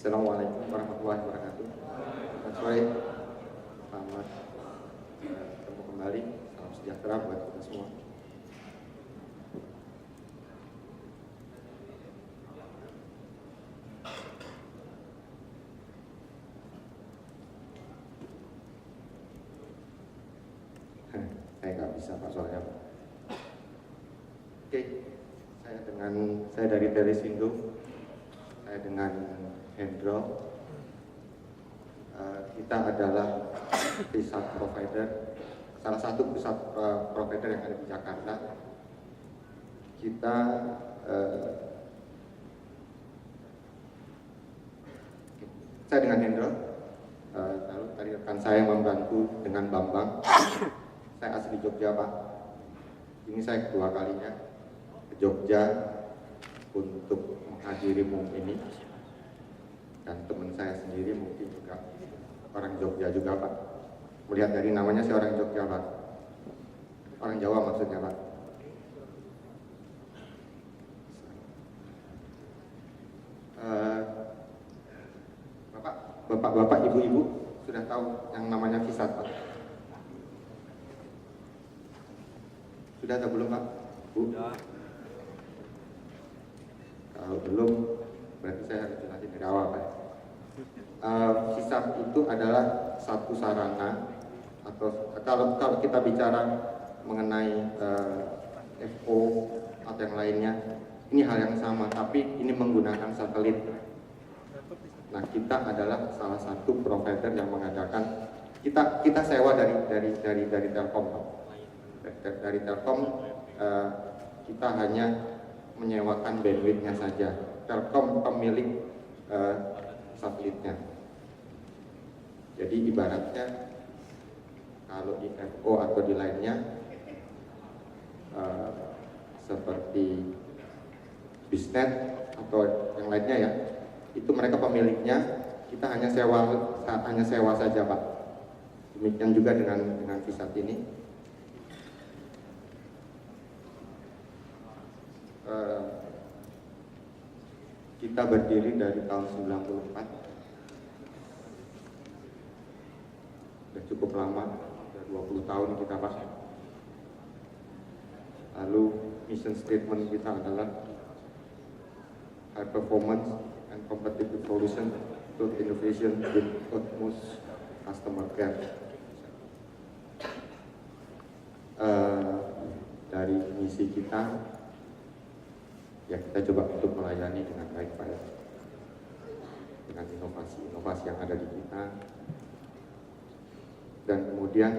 Assalamualaikum warahmatullahi wabarakatuh. Selamat sore, selamat bertemu kembali. Salam sejahtera buat kita semua. Saya nggak bisa Pak soalnya. Oke, saya dari Telesindo. Saya dengan Hendro. Kita adalah pusat provider, salah satu pusat provider yang ada di Jakarta. Saya dengan Hendro. Lalu tadi rekan saya membantu dengan Bambang. Saya asli Jogja Pak. Ini saya kedua kalinya ke Jogja untuk menghadiri MUM ini, dan teman saya sendiri mungkin juga orang Jogja juga Pak. Melihat dari namanya saya orang Jogja Pak, orang Jawa maksudnya Pak. Bapak, ibu-ibu sudah tahu yang namanya Visat Pak? Sudah atau belum Pak? Bu? Kalau belum, berarti saya harus jelasin dari awal Pak. Visat itu adalah satu sarana, atau kalau kita bicara mengenai FO atau yang lainnya, ini hal yang sama, tapi ini menggunakan satelit. Nah, kita adalah salah satu provider yang mengadakan, kita sewa dari Telkom Pak. Dari Telkom kita hanya menyewakan bandwidth-nya saja. Telkom pemilik satelitnya. Jadi ibaratnya kalau di FO atau di lainnya seperti Bisnet atau yang lainnya ya, itu mereka pemiliknya, kita hanya sewa saja Pak. Demikian juga dengan Visat ini. Kita berdiri dari tahun 94, sudah cukup lama, sudah 20 tahun kita Pak. Lalu mission statement kita adalah high performance and competitive solution to innovation with utmost customer care. Dari misi kita, ya kita coba untuk melayani dengan baik Pak, dengan inovasi yang ada di kita, dan kemudian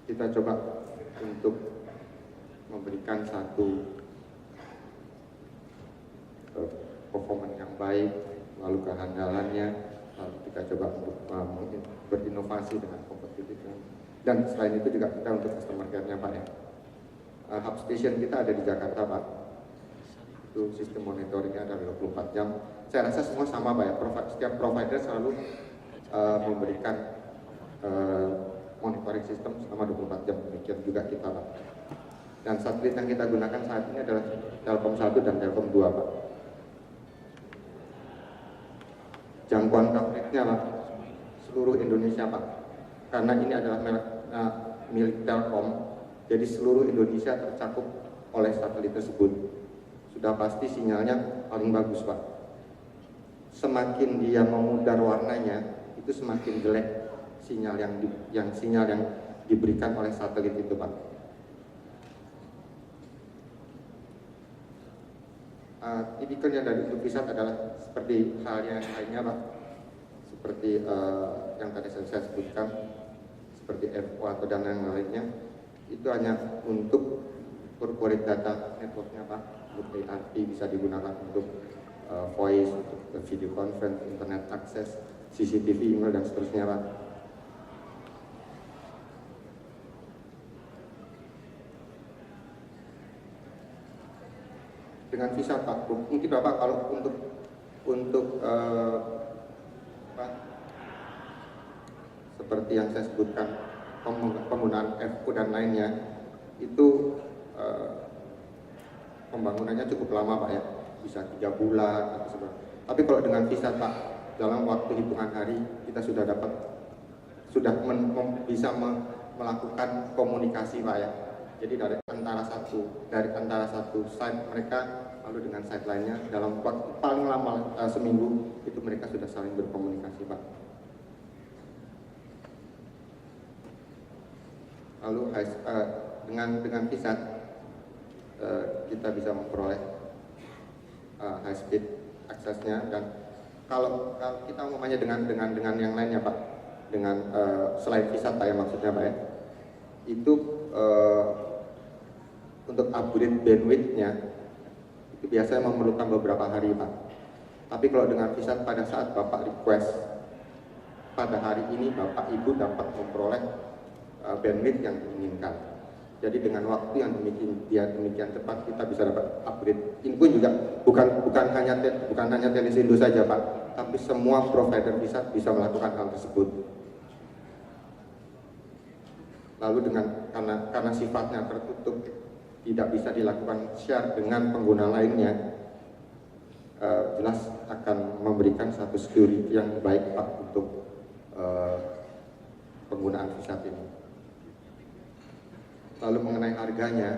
kita coba untuk memberikan satu performance yang baik, lalu kehandalannya, lalu kita coba untuk berinovasi dengan kompetitif, dan selain itu juga kita untuk customer care-nya Pak ya. Hub station kita ada di Jakarta Pak. Itu sistem monitoringnya ada 24 jam. Saya rasa semua sama Pak ya. Setiap provider selalu memberikan monitoring sistem selama 24 jam. Demikian juga kita Pak. Dan satelit yang kita gunakan saat ini adalah Telkom 1 dan Telkom 2 Pak. Jangkauan coverage-nya Pak, seluruh Indonesia Pak. Karena ini adalah milik Telkom, jadi seluruh Indonesia tercakup oleh satelit tersebut. Sudah pasti sinyalnya paling bagus Pak. Semakin dia memudar warnanya, itu semakin jelek sinyal yang diberikan oleh satelit itu Pak. Tipikalnya dari untuk Visat adalah seperti halnya yang lainnya Pak. Seperti yang tadi saya sebutkan, seperti FO atau dan yang lainnya. Itu hanya untuk corporate data networknya Pak, untuk ARP bisa digunakan untuk voice, untuk video conference, internet access, CCTV, email, dan seterusnya Pak. Dengan Visat Pak, mungkin Bapak kalau untuk Pak, seperti yang saya sebutkan, penggunaan FO dan lainnya itu pembangunannya cukup lama Pak ya. bisa 3 bulan atau seberapa. Tapi kalau dengan VSAT Pak, dalam waktu hitungan hari kita sudah bisa melakukan komunikasi Pak ya. Jadi dari antara satu site mereka lalu dengan site lainnya dalam waktu paling lama seminggu itu mereka sudah saling berkomunikasi Pak. Lalu dengan VSAT kita bisa memperoleh high speed aksesnya, dan kalau kita umpamanya dengan yang lainnya Pak, dengan selain VSAT Pak ya maksudnya Pak ya, itu untuk upgrade bandwidth-nya itu biasanya memerlukan beberapa hari Pak. Tapi kalau dengan VSAT pada saat Bapak request pada hari ini Bapak Ibu dapat memperoleh bandwidth yang diinginkan. Jadi dengan waktu yang demikian cepat kita bisa dapat upgrade. Ini pun juga bukan hanya Telesindo saja Pak, tapi semua provider VSAT bisa melakukan hal tersebut. Lalu karena sifatnya tertutup, tidak bisa dilakukan share dengan pengguna lainnya, jelas akan memberikan satu security yang baik Pak untuk penggunaan VSAT ini. Lalu mengenai harganya,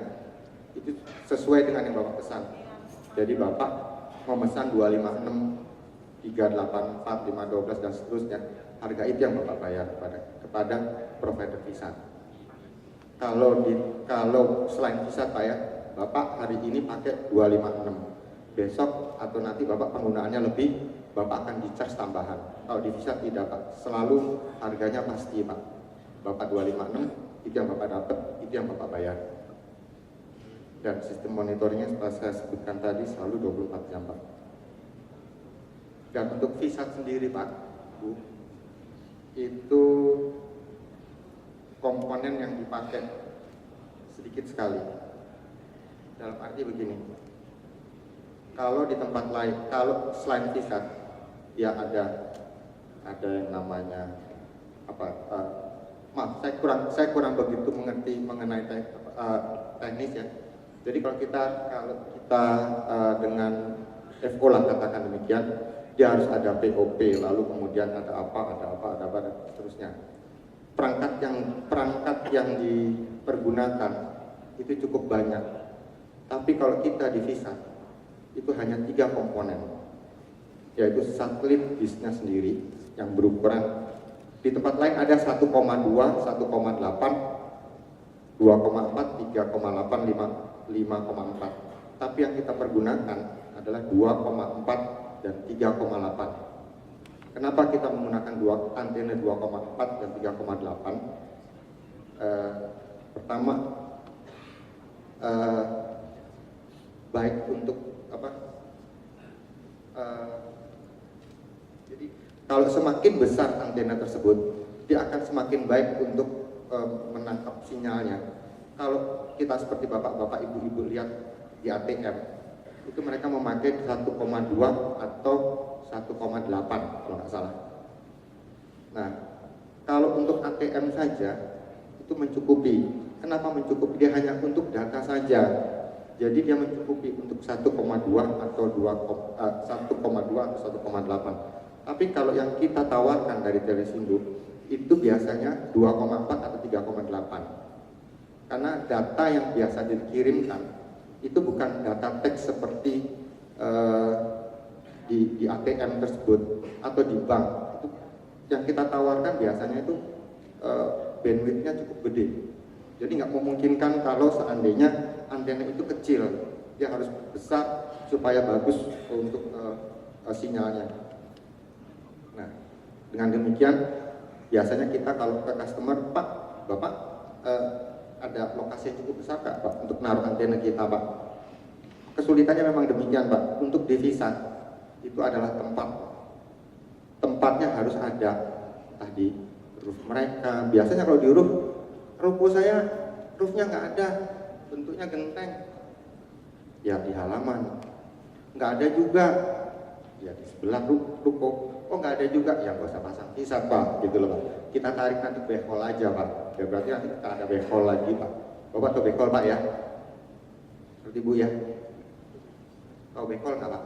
itu sesuai dengan yang Bapak pesan. Jadi Bapak memesan 256, 384, 512 dan seterusnya, harga itu yang Bapak bayar kepada provider VSAT. Kalau selain VSAT Pak ya, Bapak hari ini pakai 256, besok atau nanti Bapak penggunaannya lebih, Bapak akan di-charge tambahan. Kalau di VSAT tidak Pak, selalu harganya pasti Pak. Bapak 256, itu yang Bapak dapat, itu yang Bapak bayar. Dan sistem monitoringnya setelah saya sebutkan tadi selalu 24 jam Pak. Dan untuk VSAT sendiri Pak, Bu, itu komponen yang dipakai sedikit sekali. Dalam arti begini, kalau di tempat lain, kalau selain VSAT, ya ada yang namanya apa? Maaf, saya kurang begitu mengerti mengenai teknis ya. Jadi kalau kita dengan FO lah katakan demikian, dia harus ada POP, lalu kemudian ada apa dan seterusnya. Perangkat yang dipergunakan itu cukup banyak. Tapi kalau kita di VSAT itu hanya 3 komponen, yaitu satelit disknya sendiri yang berukuran, di tempat lain ada 1,2, 1,8, 2,4, 3,8, 5,4. Tapi yang kita pergunakan adalah 2,4 dan 3,8. Kenapa kita menggunakan antena 2,4 dan 3,8? Pertama, baik untuk apa? Jadi kalau semakin besar antena tersebut, dia akan semakin baik untuk menangkap sinyalnya. Kalau kita seperti bapak-bapak, ibu-ibu lihat di ATM, itu mereka memakai 1,2 atau 1,8 kalau nggak salah. Nah, kalau untuk ATM saja itu mencukupi. Kenapa mencukupi? Dia hanya untuk data saja. Jadi dia mencukupi untuk 1,2 atau 1,2 atau 1,8. Tapi kalau yang kita tawarkan dari Telesindo itu biasanya 2,4 atau 3,8. Karena data yang biasa dikirimkan itu bukan data teks seperti di ATM tersebut atau di bank. Itu yang kita tawarkan biasanya itu bandwidth-nya cukup gede. Jadi nggak memungkinkan kalau seandainya antena itu kecil, dia harus besar supaya bagus untuk sinyalnya. Nah, dengan demikian biasanya kita kalau ke customer, Pak, Bapak ada lokasi yang cukup besar Pak untuk naruh antena kita Pak. Kesulitannya memang demikian Pak. Untuk di VSAT itu adalah tempatnya harus ada, entah di roof mereka. Biasanya kalau di ruko saya roofnya nggak ada, bentuknya genteng. Ya di halaman nggak ada juga, ya di sebelah ruko. Oh nggak ada juga, ya nggak usah pasang VSAT Pak, gitu loh Pak. Kita tarik nanti backhaul aja Pak. Ya berarti nanti kita ada backhaul lagi Pak. Bapak tahu backhaul Pak ya? Seperti Bu ya. Tahu backhaul nggak Pak?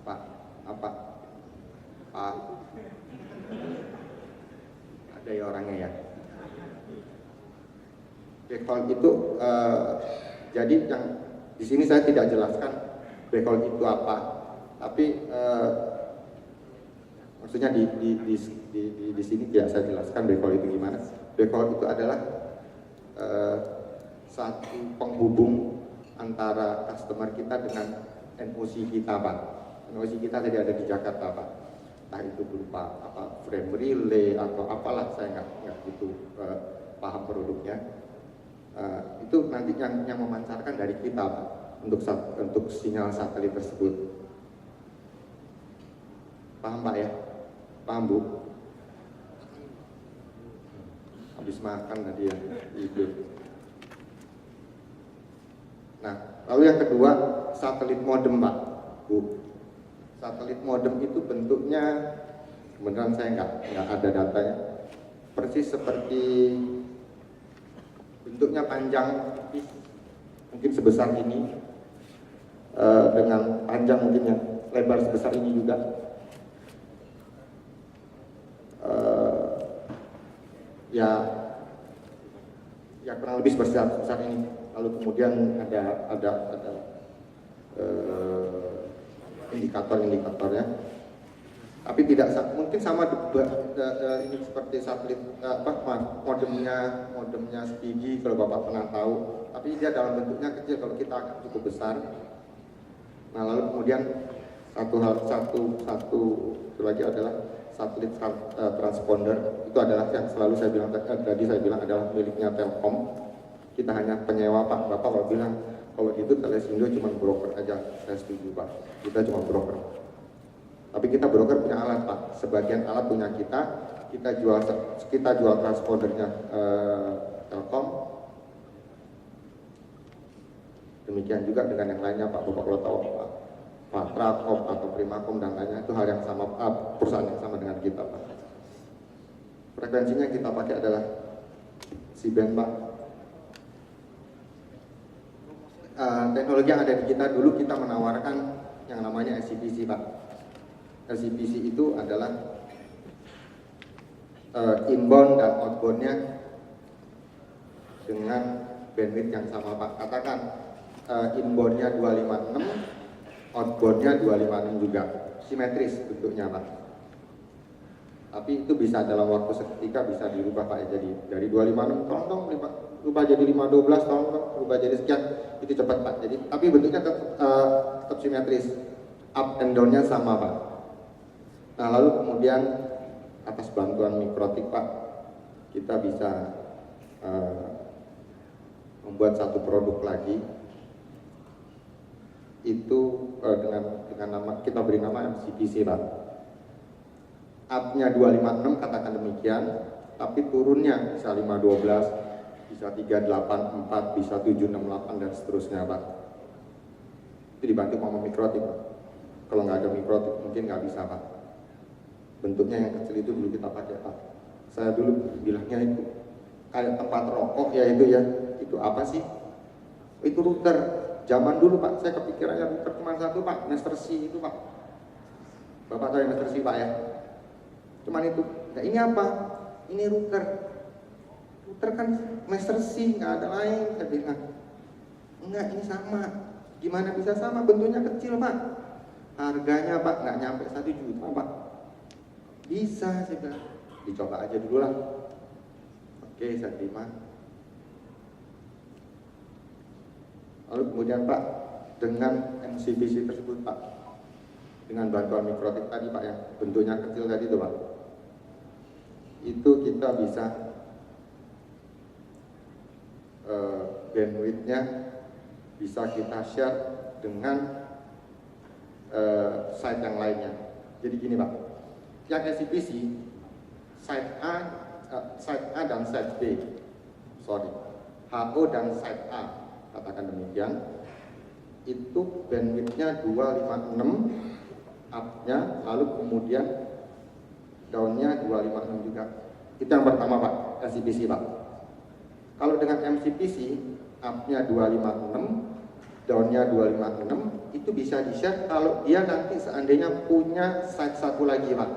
Pak, apa? Pak, ada ya orangnya ya. Backhaul itu jadi yang di sini saya tidak jelaskan backhaul itu apa, tapi maksudnya di sini tidak saya jelaskan backhaul itu gimana. Backhaul itu adalah satu penghubung antara customer kita dengan NOC kita Pak. NOC kita tadi ada di Jakarta Pak. Entah itu berupa apa frame relay atau apalah, saya nggak gitu paham produknya. Itu nanti yang memancarkan dari kita Pak, untuk sinyal satelit tersebut. Paham Pak ya? Paham Bu? Habis makan tadi ya, tidur. Nah, lalu yang kedua, satelit modem Pak, Bu. Satelit modem itu bentuknya, kebenaran saya nggak ada datanya, persis seperti bentuknya panjang, mungkin sebesar ini, dengan panjang mungkin yang lebar sebesar ini juga. Ya kurang lebih sebesar ini. Lalu kemudian ada indikator-indikatornya, tapi tidak mungkin sama ini seperti satelit modemnya Speedy kalau Bapak pernah tahu, tapi dia dalam bentuknya kecil, kalau kita agak cukup besar. Nah lalu kemudian satu lagi adalah satelit transponder. Itu adalah yang selalu saya bilang tadi saya bilang adalah miliknya Telkom. Kita hanya penyewa Pak. Bapak kalau bilang kalau itu Telesindo cuma broker aja, saya setuju Pak. Kita cuma broker. Tapi kita broker punya alat Pak. Sebagian alat punya kita jual transpondernya Telkom. Demikian juga dengan yang lainnya Pak. Bapak kalau tahu Pak, Patrakom atau Primakom dan lainnya, itu hal yang sama, perusahaan yang sama dengan kita Pak. Frekuensinya yang kita pakai adalah C-band Pak. Teknologi yang ada di kita, dulu kita menawarkan yang namanya SCPC Pak. SCPC itu adalah inbound dan outboundnya dengan bandwidth yang sama Pak. Katakan inboundnya 256, outboundnya 256 juga, simetris bentuknya Pak. Tapi itu bisa dalam waktu seketika bisa dirubah Pak, jadi dari 256 tolong rubah jadi 512, tolong rubah jadi sekian, itu cepat Pak. Jadi tapi bentuknya tetap simetris, up and down-nya sama Pak. Nah lalu kemudian atas bantuan Mikrotik Pak, kita bisa membuat satu produk lagi. Itu dengan nama, kita beri nama MCPC Pak. Up-nya 256 katakan demikian, tapi turunnya bisa 512, bisa 384, bisa 768 dan seterusnya Pak. Itu dibantu sama Mikrotik Pak. Kalau nggak ada Mikrotik mungkin nggak bisa Pak. Bentuknya yang kecil itu dulu kita pakai Pak. Saya dulu bilangnya itu kayak tempat rokok ya itu ya. Itu apa sih? Itu router. Zaman dulu Pak, saya kepikirannya router cuma satu Pak, Master C itu Pak. Bapak tahu yang Master C Pak ya? Cuman itu. Nah ini apa? Ini router. Router kan Master C, nggak ada lain. Saya bilang, enggak, ini sama. Gimana bisa sama? Bentuknya kecil Pak. Harganya Pak nggak nyampe 1 juta Pak. Bisa, saya bilang. Dicoba aja dulu lah. Oke, saya terima. Lalu kemudian Pak, dengan MCPC tersebut Pak, dengan bantuan Mikrotik tadi Pak, yang bentuknya kecil tadi itu Pak, itu kita bisa bandwidth-nya bisa kita share dengan site yang lainnya. Jadi gini Pak, yang SCPC site A dan site B, HO dan site A, katakan demikian, itu bandwidth-nya 256 up-nya, lalu kemudian down-nya 256 juga. Itu yang pertama Pak, MCPC Pak. Kalau dengan MCPC up-nya 256, down-nya 256, itu bisa di-share kalau dia nanti seandainya punya site satu lagi Pak.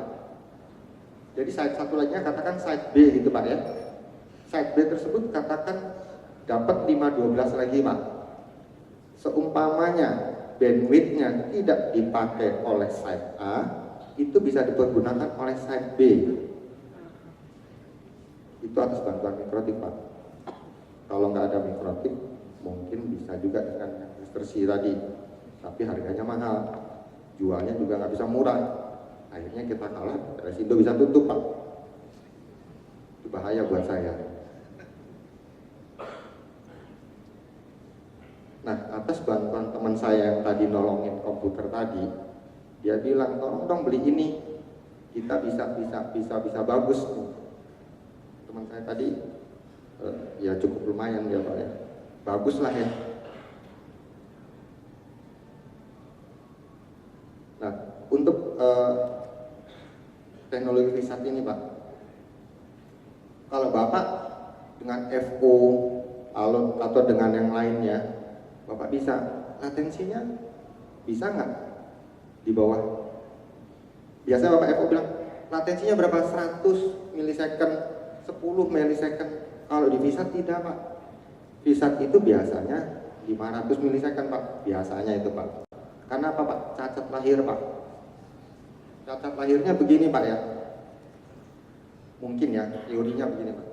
Jadi site satu lagi katakan site B gitu Pak ya. Site B tersebut katakan dapat 512 lagi Pak. Seumpamanya bandwidth-nya tidak dipakai oleh site A, itu bisa dipergunakan oleh site B. Itu atas bantuan mikrotik Pak. Kalau nggak ada mikrotik, mungkin bisa juga dengan Mr. C tadi, tapi harganya mahal, jualnya juga nggak bisa murah. Akhirnya kita kalah, Resindo bisa tutup Pak. Itu bahaya buat saya. Nah, atas bantuan teman saya yang tadi nolongin komputer tadi, dia bilang tolong dong beli ini, kita bisa bagus. Teman saya tadi ya cukup lumayan ya Pak ya, bagus lah ya. Nah, untuk teknologi VSAT ini Pak, kalau Bapak dengan FO atau dengan yang lainnya, Bapak bisa, latensinya bisa nggak di bawah? Biasanya Bapak FO bilang, latensinya berapa? 100 milisecond, 10 milisecond. Kalau di VSAT tidak Pak. VSAT itu biasanya 500 milisecond Pak. Biasanya itu Pak. Karena apa Pak? Cacat lahir Pak. Cacat lahirnya begini Pak ya. Mungkin ya, teorinya begini Pak.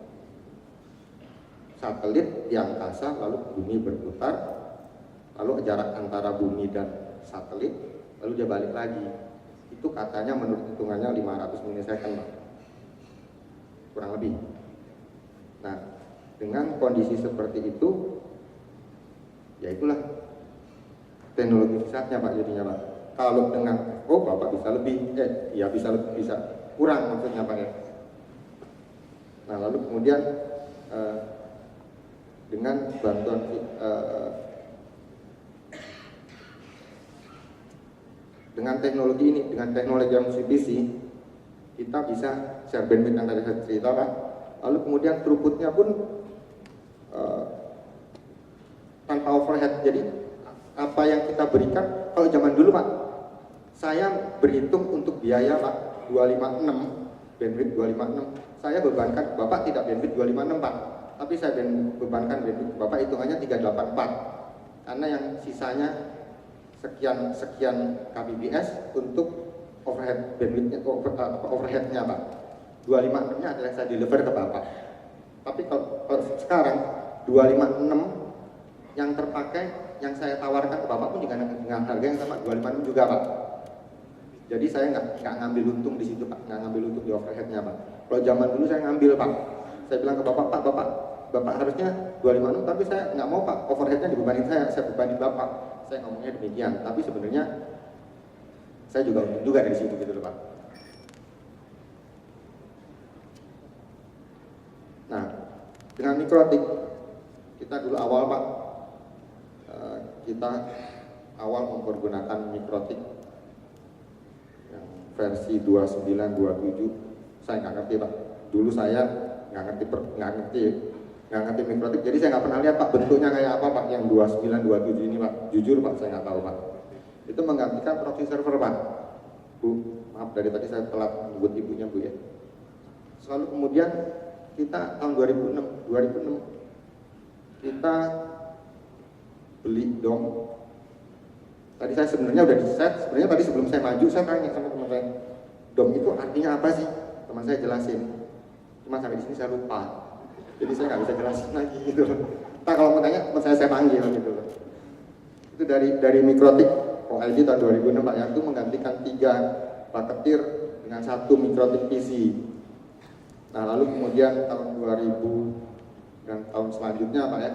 Satelit di angkasa lalu bumi berputar, lalu jarak antara bumi dan satelit, lalu dia balik lagi. Itu katanya menurut hitungannya 500 milisecond Pak. Kurang lebih. Nah, dengan kondisi seperti itu, ya itulah teknologi VSAT-nya Pak jadinya Pak. Kalau dengan Bapak bisa lebih, ya bisa kurang maksudnya Pak ya. Nah, lalu kemudian dengan bantuan dengan teknologi ini, dengan teknologi MCPC, kita bisa share bandwidth yang tadi saya cerita Pak. Lalu kemudian throughput-nya pun tanpa overhead. Jadi apa yang kita berikan, kalau zaman dulu Pak, saya berhitung untuk biaya Pak 256, bandwidth 256, saya bebankan Bapak tidak bandwidth 256 Pak, tapi saya bebankan bandwidth Bapak hitungannya 384, karena yang sisanya sekian kbps untuk overhead bandwidthnya, overheadnya Pak. 256-nya adalah saya deliver ke Bapak. Tapi kalau sekarang 256 yang terpakai, yang saya tawarkan ke Bapak pun dengan harga yang sama 256 juga Pak. Jadi saya nggak ngambil untung di situ Pak, nggak ngambil untung di overheadnya Pak. Kalau zaman dulu saya ngambil Pak. Saya bilang ke Bapak, Bapak harusnya 256, tapi saya nggak mau Pak, overheadnya dibebanin saya bebanin Bapak. Saya ngomongnya demikian, tapi sebenarnya saya juga untung juga dari situ gitu loh Pak. Nah, dengan mikrotik kita dulu awal Pak, kita awal mempergunakan mikrotik yang versi 2927. Saya nggak ngerti Pak. Dulu saya nggak ngerti mikrotik. Jadi saya nggak pernah lihat Pak bentuknya kayak apa Pak yang 2927 ini Pak. Jujur Pak, saya nggak tahu Pak. Itu menggantikan proxy server Pak. Bu, maaf dari tadi saya telat menyebut ibunya Bu ya. Selalu kemudian kita tahun 2006 kita beli DOM. Tadi saya sebenarnya udah di set, sebenarnya tadi sebelum saya maju saya tanya sama teman saya, DOM itu artinya apa sih? Teman saya jelasin, cuma sampai di sini saya lupa, jadi saya nggak bisa jelasin lagi gitu. Nah kalau mau tanya teman saya panggil gitu. Itu dari mikrotik OLED tahun 2006 Pak, yang itu menggantikan 3 paketir dengan 1 mikrotik PC. Nah lalu kemudian tahun 2000 dan tahun selanjutnya Pak ya,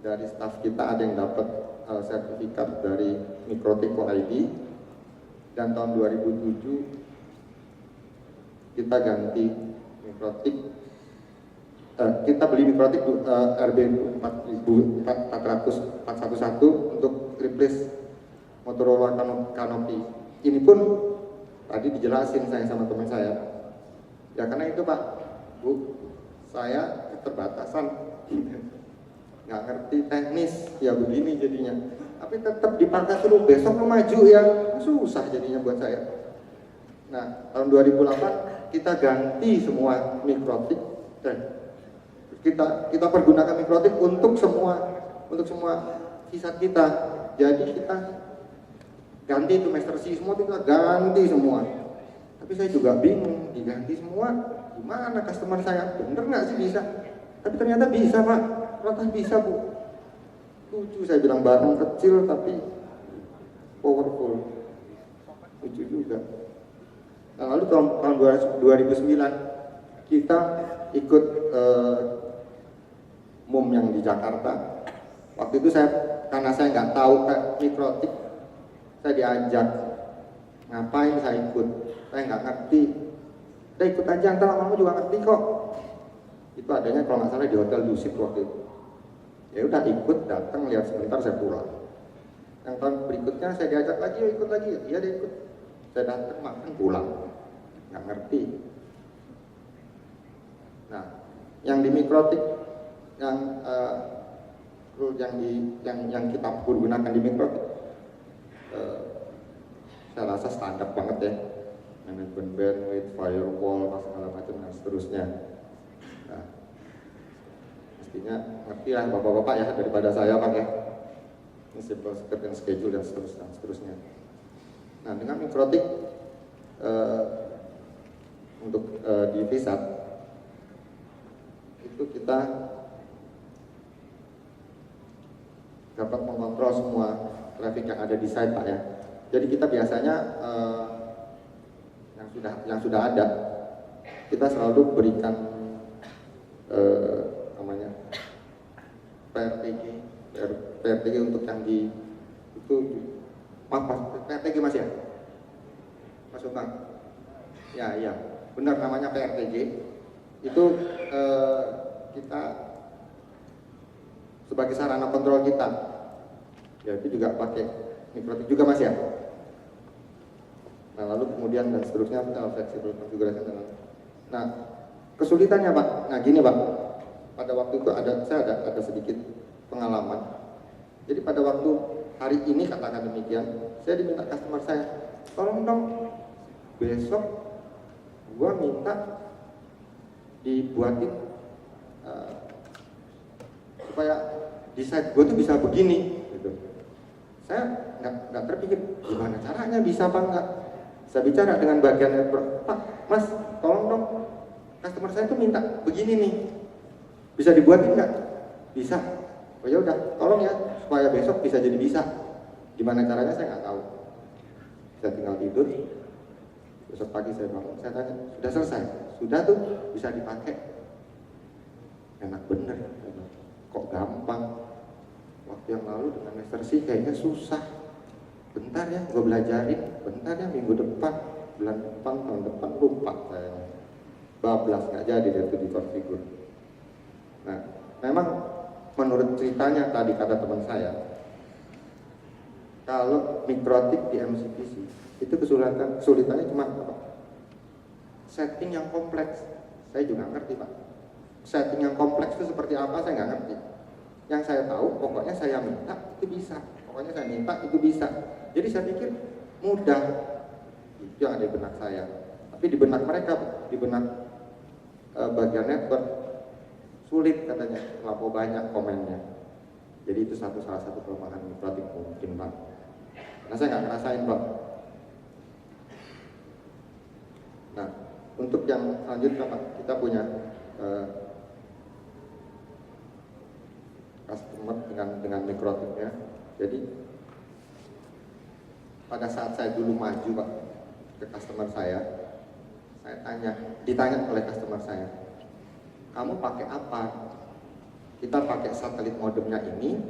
dari staf kita ada yang dapat sertifikat dari mikrotik OLED, dan tahun 2007 kita ganti mikrotik, kita beli mikrotik RB411 untuk replace Motorola Canopy. Ini pun tadi dijelasin saya sama teman saya, ya karena itu Pak, Bu, saya keterbatasan nggak ngerti teknis, ya begini jadinya. Tapi tetap dipakai terus, besok lo maju ya, susah jadinya buat saya. Nah, tahun 2008 kita ganti semua mikrotik, kita pergunakan mikrotik untuk semua sisa kita. Jadi kita ganti itu Master C semua, kita ganti semua. Tapi saya juga bingung, diganti semua gimana customer saya, bener nggak sih bisa? Tapi ternyata bisa Pak, ternyata bisa Bu. Lucu, saya bilang barang kecil tapi powerful, lucu juga. Nah, lalu tahun 2009 kita ikut MUM yang di Jakarta. Waktu itu karena saya nggak tahu mikrotik, saya diajak. Ngapain saya ikut? Saya nggak ngerti. Saya ikut aja, ntar lama-lama juga ngerti kok. Itu adanya kalau nggak salah di Hotel Dusit waktu itu. Ya udah ikut, datang, lihat sebentar, saya pulang. Yang tahun berikutnya saya diajak lagi, yuk ikut lagi. Iya dia ikut. Saya datang, makan, pulang. Nggak ngerti. Nah, yang di mikrotik, yang kita gunakan di mikrotik, saya rasa standar banget ya. Manajemen bandwidth, firewall, segala macam dan seterusnya. Nah, mestinya ngerti lah bapak-bapak ya daripada saya Pak ya. Ini simple script and schedule dan seterusnya. Nah, dengan mikrotik untuk di VSAT itu kita dapat mengontrol semua traffic yang ada di site Pak ya. Jadi kita biasanya yang sudah ada, kita selalu berikan namanya PRTG untuk yang di itu PRTG Mas ya? Mas Utang? Ya, benar namanya PRTG. Itu kita sebagai sarana kontrol kita. Ya itu juga pakai mikrotik juga Mas ya. Nah lalu kemudian dan seterusnya flexible configuration. Nah kesulitannya Pak, nah gini Pak, pada waktu itu saya ada sedikit pengalaman. Jadi pada waktu hari ini katakan demikian, saya diminta customer saya, tolong dong besok gua minta dibuatin supaya di site gua tuh bisa begini gitu. Saya nggak terpikir gimana caranya bisa apa enggak. Saya bicara dengan bagian network, Pak, Mas, tolong dong, customer saya tuh minta begini nih, bisa dibuatin nggak? Bisa. Oh ya udah, tolong ya, supaya besok bisa jadi bisa. Gimana caranya saya nggak tahu. Saya tinggal tidur. Besok pagi saya bangun, saya tanya, sudah selesai? Sudah tuh, bisa dipakai. Enak bener. Kok gampang? Waktu yang lalu dengan Master C kayaknya susah. Bentar ya, gue belajarin. Bentar ya, minggu depan, bulan depan, tahun depan, lupa saya. Bablas, nggak jadi itu di konfigur. Nah, memang menurut ceritanya tadi kata teman saya, kalau mikrotik di MCPC itu kesulitannya cuma apa? Setting yang kompleks. Saya juga ngerti Pak. Setting yang kompleks itu seperti apa saya nggak ngerti. Yang saya tahu, pokoknya saya minta itu bisa. Pokoknya saya minta itu bisa. Jadi saya pikir mudah. Itu yang ada di benak saya. Tapi di benak mereka, di benak bagian network sulit katanya, terlalu banyak komennya. Jadi itu salah satu kelemahan mikrotik mungkin Pak. Nah saya nggak ngerasain Pak. Nah untuk yang selanjutnya Pak, kita punya customer dengan mikrotiknya. Jadi pada saat saya dulu maju Pak ke customer saya ditanya oleh customer saya, kamu pakai apa? Kita pakai satelit modemnya ini,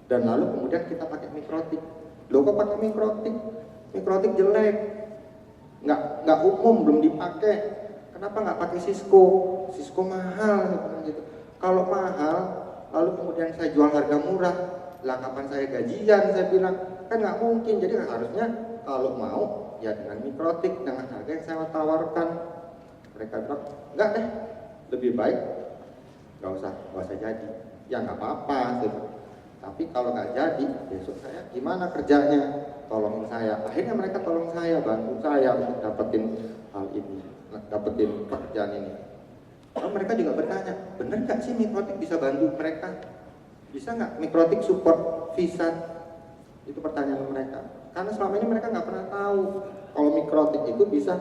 dan lalu kemudian kita pakai mikrotik. Loh kok pakai mikrotik? Mikrotik jelek, nggak umum, belum dipakai. Kenapa nggak pakai Cisco? Cisco mahal, gitu. Kalau mahal, lalu kemudian saya jual harga murah, lah kapan saya gajian? Saya bilang kan nggak mungkin. Jadi harusnya kalau mau ya dengan mikrotik, dengan harga yang saya tawarkan. Mereka bilang enggak deh, lebih baik nggak usah jadi. ya nggak apa-apa. Tapi kalau nggak jadi, besok saya gimana kerjanya? Tolongin saya. Akhirnya mereka tolong saya, bantu saya untuk dapetin hal ini, dapetin pekerjaan ini. Lalu mereka juga bertanya, bener nggak sih Mikrotik bisa bantu mereka? Bisa nggak Mikrotik support visa? Itu pertanyaan mereka. Karena selama ini mereka nggak pernah tahu kalau Mikrotik itu bisa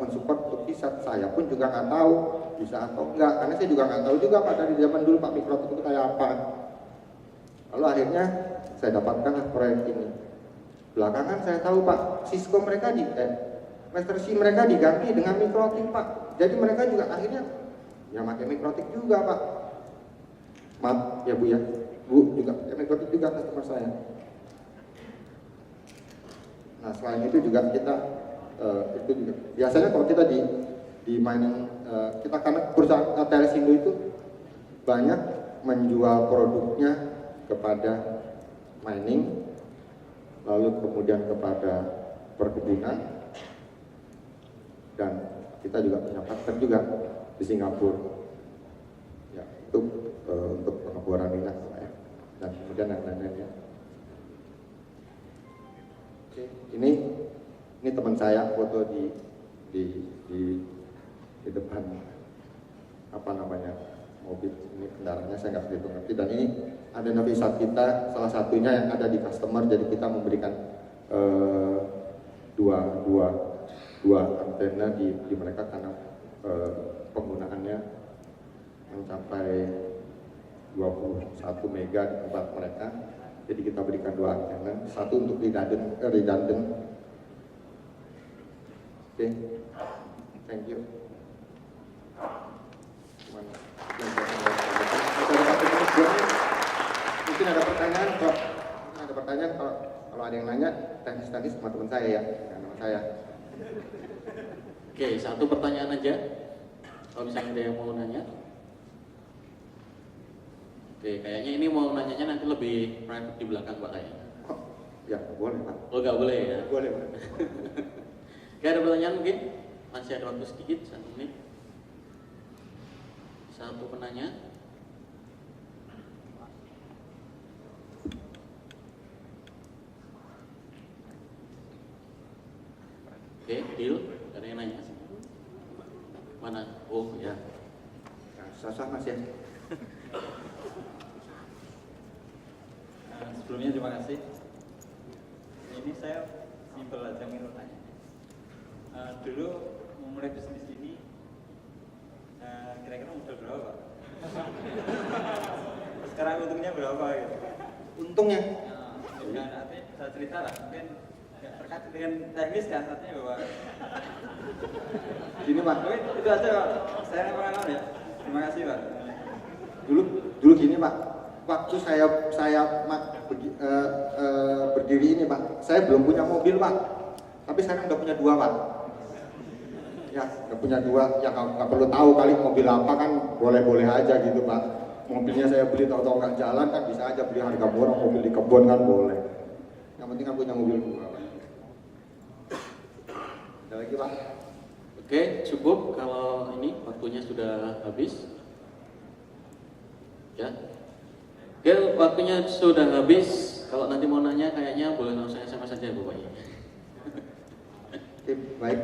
mensupport untuk visa. Saya pun juga nggak tahu bisa atau enggak, karena saya juga nggak tahu juga Pak dari zaman dulu Pak Mikrotik itu kayak apa. Lalu akhirnya saya dapatkan proyek ini. Belakangan saya tahu Pak, Cisco mereka Master C mereka diganti dengan Mikrotik Pak. Jadi mereka juga akhirnya ya pakai Mikrotik juga Pak. Maaf ya Bu ya, Bu juga pakai Mikrotik juga customer saya. Nah selain itu juga kita itu juga biasanya kalau kita di mining kita, karena perusahaan Telesindo itu banyak menjual produknya kepada mining, lalu kemudian kepada perkebunan, dan kita juga punya partner juga di Singapura ya, itu untuk pengeboran minyak ya, dan kemudian yang lain-lainnya. Oke, ini teman saya foto di depan apa namanya mobil ini, kendaraannya saya nggak begitu ngerti, dan ini ada navisat kita salah satunya yang ada di customer, jadi kita memberikan dua antena di mereka karena penggunaannya mencapai 21 mega di tempat mereka, jadi kita berikan dua antena, satu untuk redundant. Oke, thank you. Mungkin ada pertanyaan, kalau ada yang nanya teknis sama teman saya ya, nama saya. Oke, satu pertanyaan aja. Kalau misalnya ada yang mau nanya. Oke, kayaknya ini mau nanyanya nanti lebih private di belakang Pak kayaknya. Oh, ya boleh Pak. Oh nggak boleh ya? Boleh Pak. Oke, ada pertanyaan mungkin? Masih ada waktu sedikit, 1 menit. Satu penanya. Oke, deal. Ada yang nanya? Mana? Oh ya. Sah-sah Mas ya. Sebelumnya terima kasih. Ini saya simpel aja ingin tanya. Dulu memulai bisnis ini kira-kira modal berapa? Sekarang untungnya berapa gitu? Untungnya? Dengan artinya bisa cerita lah, mungkin terkait dengan teknis kan artinya bahwa Gini Pak. itu aja Pak. Saya pengalaman ya. Terima kasih Pak. Dulu gini Pak. Waktu saya berdiri ini Pak, saya belum punya mobil Pak. Tapi sekarang udah punya 2 Pak. Ya, udah punya 2. Ya nggak perlu tahu kali mobil apa kan, boleh-boleh aja gitu Pak. Mobilnya saya beli tahu-tahu nggak jalan kan bisa aja beli harga murah, mobil di kebun kan boleh. Yang penting kan punya mobil 2 Pak. Ada lagi Pak? Oke, cukup kalau ini waktunya sudah habis. Ya. Oke, waktunya sudah habis. Kalau nanti mau nanya kayaknya boleh langsung SMS saja Bapaknya. Oke, baik.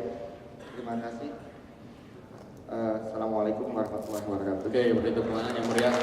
Terima kasih. Assalamualaikum warahmatullahi wabarakatuh. Oke, beri tepuk tangan yang meriah.